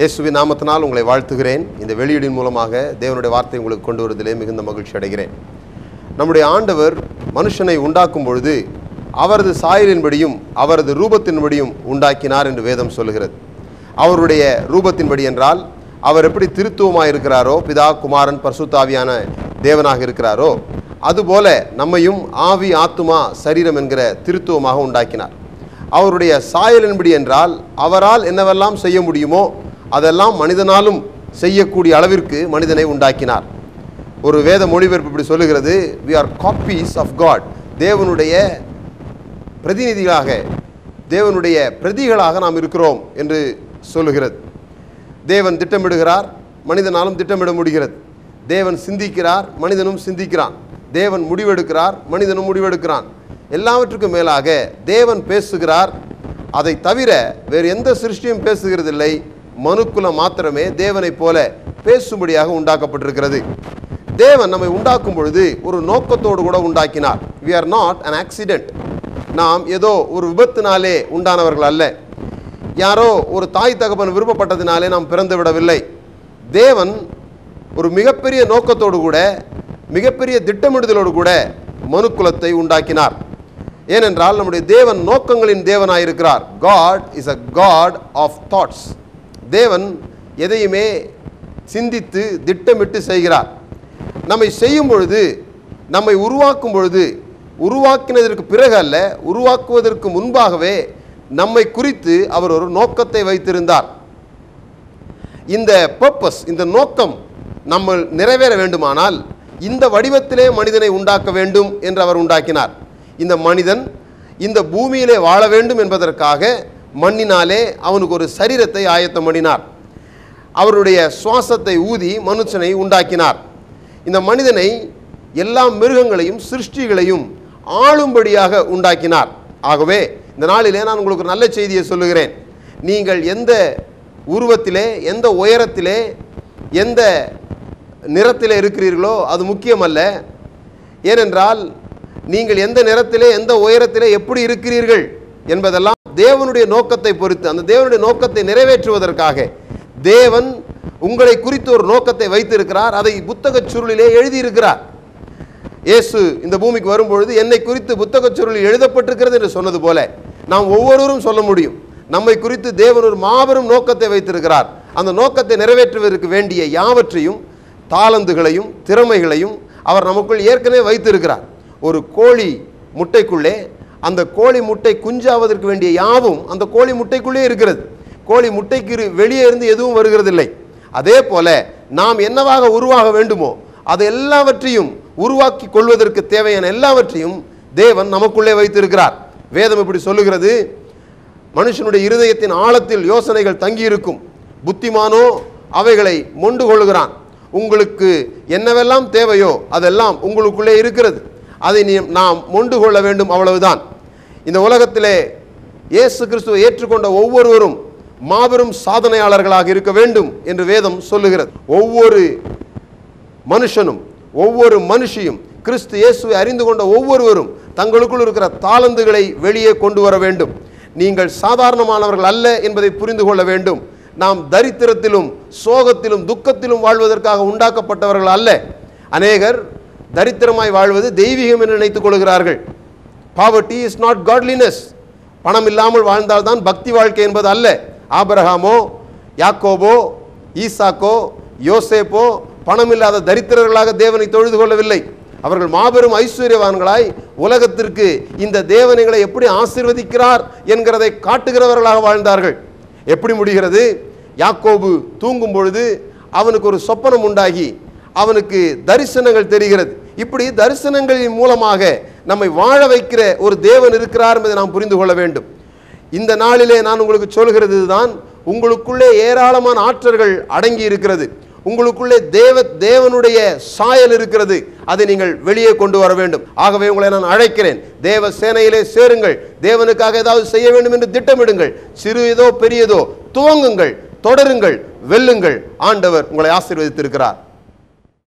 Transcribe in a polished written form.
இயேசுவின் நாமத்தினால் உங்களை வாழ்த்துகிறேன். இந்த வெளியீடின் மூலமாக தேவனுடைய வார்த்தை உங்களுக்கு கொண்டு வருவதிலே மிகுந்த மகிழ்ச்சி அடைகிறேன். நம்முடைய ஆண்டவர் மனுஷனை உண்டாக்கும் பொழுது அவரது சாயலின்படியும் அவரது ரூபத்தின்படியும் உண்டாக்கினார் என்று வேதம் சொல்லுகிறது. அவருடைய ரூபத்தின்படி என்றால் அவர் எப்படி திருத்துவமாக இருக்கிறாரோ, பிதா குமாரன் பரிசுத்தாவியான தேவனாக இருக்கிறாரோ, அதுபோல நம்மையும் ஆவி ஆத்துமா சரீரம் என்கிற திருத்துவமாக உண்டாக்கினார். அவருடைய சாயலின்படி என்றால் அவரால் என்னவெல்லாம் செய்ய முடியுமோ அதெல்லாம் மனிதனாலும் செய்யக்கூடிய அளவிற்கு மனிதனை உண்டாக்கினார். ஒரு வேத மொழிபெயர்ப்பு இப்படி சொல்லுகிறது, we are copies of God. தேவனுடைய பிரதிநிதிகளாக, தேவனுடைய பிரதிகளாக நாம் இருக்கிறோம் என்று சொல்லுகிறது. தேவன் திட்டமிடுகிறார், மனிதனாலும் திட்டமிட முடிகிறது. தேவன் சிந்திக்கிறார், மனிதனும் சிந்திக்கிறான். தேவன் முடிவெடுக்கிறார், மனிதனும் முடிவெடுக்கிறான். எல்லாவற்றுக்கும் மேலாக தேவன் பேசுகிறார். அதை தவிர வேறு எந்த சிருஷ்டியும் பேசுகிறதில்லை. மனுக்குலம் மாத்திரமே தேவனை போல பேசும்படியாக உண்டாக்கப்பட்டிருக்கிறது. தேவன் நம்மை உண்டாக்கும் பொழுது ஒரு நோக்கத்தோடு கூட உண்டாக்கினார். we are not an accident. நாம் ஏதோ ஒரு விபத்தினாலே உண்டானவர்கள் அல்ல. யாரோ ஒரு தாய் தகப்பன் விருப்பப்பட்டதினாலே நாம் பிறந்து விடவில்லை. தேவன் ஒரு மிகப்பெரிய நோக்கத்தோடு கூட, மிகப்பெரிய திட்டமிடுதலோடு கூட மனுக்குலத்தை உண்டாக்கினார். ஏனென்றால் நம்முடைய தேவன் நோக்கங்களின் தேவனாயிருக்கிறார். God is a God of thoughts. தேவன் எதையுமே சிந்தித்து திட்டமிட்டு செய்கிறார். நம்மை செய்யும் பொழுது, நம்மை உருவாக்கும் பொழுது, உருவாக்கினதற்கு பிறகு அல்ல, உருவாக்குவதற்கு முன்பாகவே நம்மை குறித்து அவர் ஒரு நோக்கத்தை வைத்திருந்தார். இந்த பர்பஸ், இந்த நோக்கம் நம்ம நிறைவேற வேண்டுமானால் இந்த வடிவத்திலே மனிதனை உண்டாக்க வேண்டும் என்று அவர் உண்டாக்கினார். இந்த மனிதன் இந்த பூமியிலே வாழ வேண்டும் என்பதற்காக மண்ணினாலே அவனுக்கு ஒரு சரீரத்தை ஆயத்தம் பண்ணினார். அவருடைய சுவாசத்தை ஊதி மனுஷனை உண்டாக்கினார். இந்த மனிதனை எல்லா மிருகங்களையும் சிருஷ்டிகளையும் ஆளும்படியாக உண்டாக்கினார். ஆகவே இந்த நாளிலே நான் உங்களுக்கு ஒரு நல்ல செய்தியை சொல்லுகிறேன். நீங்கள் எந்த உருவத்திலே, எந்த உயரத்திலே, எந்த நிறத்திலே இருக்கிறீர்களோ அது முக்கியமல்ல. ஏனென்றால் நீங்கள் எந்த நிறத்திலே, எந்த உயரத்திலே, எப்படி இருக்கிறீர்கள் என்பதெல்லாம் தேவனுடைய நோக்கத்தை பொறுத்து, அந்த தேவனுடைய நோக்கத்தை நிறைவேற்றுவதற்காக தேவன் உங்களை குறித்து ஒரு நோக்கத்தை வைத்திருக்கிறார். அதை புத்தகச் சுருளிலே எழுதியிருக்கிறார். இயேசு இந்த பூமிக்கு வரும்பொழுது என்னை குறித்து புத்தகச் சுருளில் எழுதப்பட்டிருக்கிறது என்று சொன்னது போல நாம் ஒவ்வொருவரும் சொல்ல முடியும், நம்மை குறித்து தேவன் ஒரு மாபெரும் நோக்கத்தை வைத்திருக்கிறார். அந்த நோக்கத்தை நிறைவேற்றுவதற்கு வேண்டிய யாவற்றையும், தாளந்துகளையும் திறமைகளையும் அவர் நமக்குள் ஏற்கனவே வைத்திருக்கிறார். ஒரு கோழி முட்டைக்குள்ளே அந்த கோழி முட்டை குஞ்சாவதற்கு வேண்டிய யாவும் அந்த கோழி முட்டைக்குள்ளே இருக்கிறது. கோழி முட்டைக்கு வெளியே இருந்து எதுவும் வருகிறதில்லை. அதே போல நாம் என்னவாக உருவாக வேண்டுமோ அது எல்லாவற்றையும் உருவாக்கி கொள்வதற்கு தேவையான எல்லாவற்றையும் தேவன் நமக்குள்ளே வைத்திருக்கிறார். வேதம் இப்படி சொல்லுகிறது, மனுஷனுடைய இருதயத்தின் ஆழத்தில் யோசனைகள் தங்கியிருக்கும், புத்திமானோ அவைகளை மொண்டு கொள்ளுகிறான். உங்களுக்கு என்னவெல்லாம் தேவையோ அதெல்லாம் உங்களுக்குள்ளே இருக்கிறது. அதை நாம் மொண்டு கொள்ள வேண்டும், அவ்வளவுதான். இந்த உலகத்திலே இயேசு கிறிஸ்துவை ஏற்றுக்கொண்ட ஒவ்வொருவரும் மாபெரும் சாதனையாளர்களாக இருக்க வேண்டும் என்று வேதம் சொல்லுகிறது. ஒவ்வொரு மனுஷனும், ஒவ்வொரு மனுஷியும், கிறிஸ்து இயேசுவை அறிந்து கொண்ட ஒவ்வொருவரும் தங்களுக்குள் இருக்கிற தாளந்துகளை வெளியே கொண்டு வர வேண்டும். நீங்கள் சாதாரணமானவர்கள் அல்ல என்பதை புரிந்து கொள்ள வேண்டும். நாம் தரித்திரத்திலும் சோகத்திலும் துக்கத்திலும் வாழ்வதற்காக உண்டாக்கப்பட்டவர்கள் அல்ல. அநேகர் தரித்திரமாய் வாழ்வது தெய்வீகம் என்று நினைத்துக் கொள்கிறார்கள். Poverty is not godliness. பணம் இல்லாமல் வாழ்ந்தால்தான் பக்தி வாழ்க்கை என்பது அல்ல. ஆபிரகாமோ, யாக்கோபோ, ஈசாக்கோ, யோசேப்போ பணமில்லாத தரித்திரர்களாக தேவனை தொழுது கொள்ளவில்லை. அவர்கள் மாபெரும் ஐஸ்வர்யவான்களாய் உலகத்திற்கு இந்த தேவனைகளை எப்படி ஆசீர்வதிக்கிறார் என்கிறதை காட்டுகிறவர்களாக வாழ்ந்தார்கள். எப்படி முடிகிறது? யாக்கோபு தூங்கும் பொழுது அவனுக்கு ஒரு சொப்பனம் உண்டாகி அவனுக்கு தரிசனங்கள் தெரிகிறது. இப்படி தரிசனங்களின் மூலமாக நம்மை வாழ வைக்கிற ஒரு தேவன் இருக்கிறார் என்பதை நாம் புரிந்து கொள்ள வேண்டும். இந்த நாளிலே நான் உங்களுக்கு சொல்கிறது தான், உங்களுக்குள்ளே ஏராளமான ஆற்றல்கள் அடங்கி இருக்கிறது. உங்களுக்குள்ளே தேவனுடைய சாயல் இருக்கிறது. அதை நீங்கள் வெளியே கொண்டு வர வேண்டும். ஆகவே உங்களை நான் அழைக்கிறேன், தேவ சேனையிலே சேருங்கள். தேவனுக்காக ஏதாவது செய்ய வேண்டும் என்று திட்டமிடுங்கள். சிறியதோ பெரியதோ துவங்குங்கள், தொடருங்கள், வெல்லுங்கள். ஆண்டவர் உங்களை ஆசீர்வதித்திருக்கிறார்.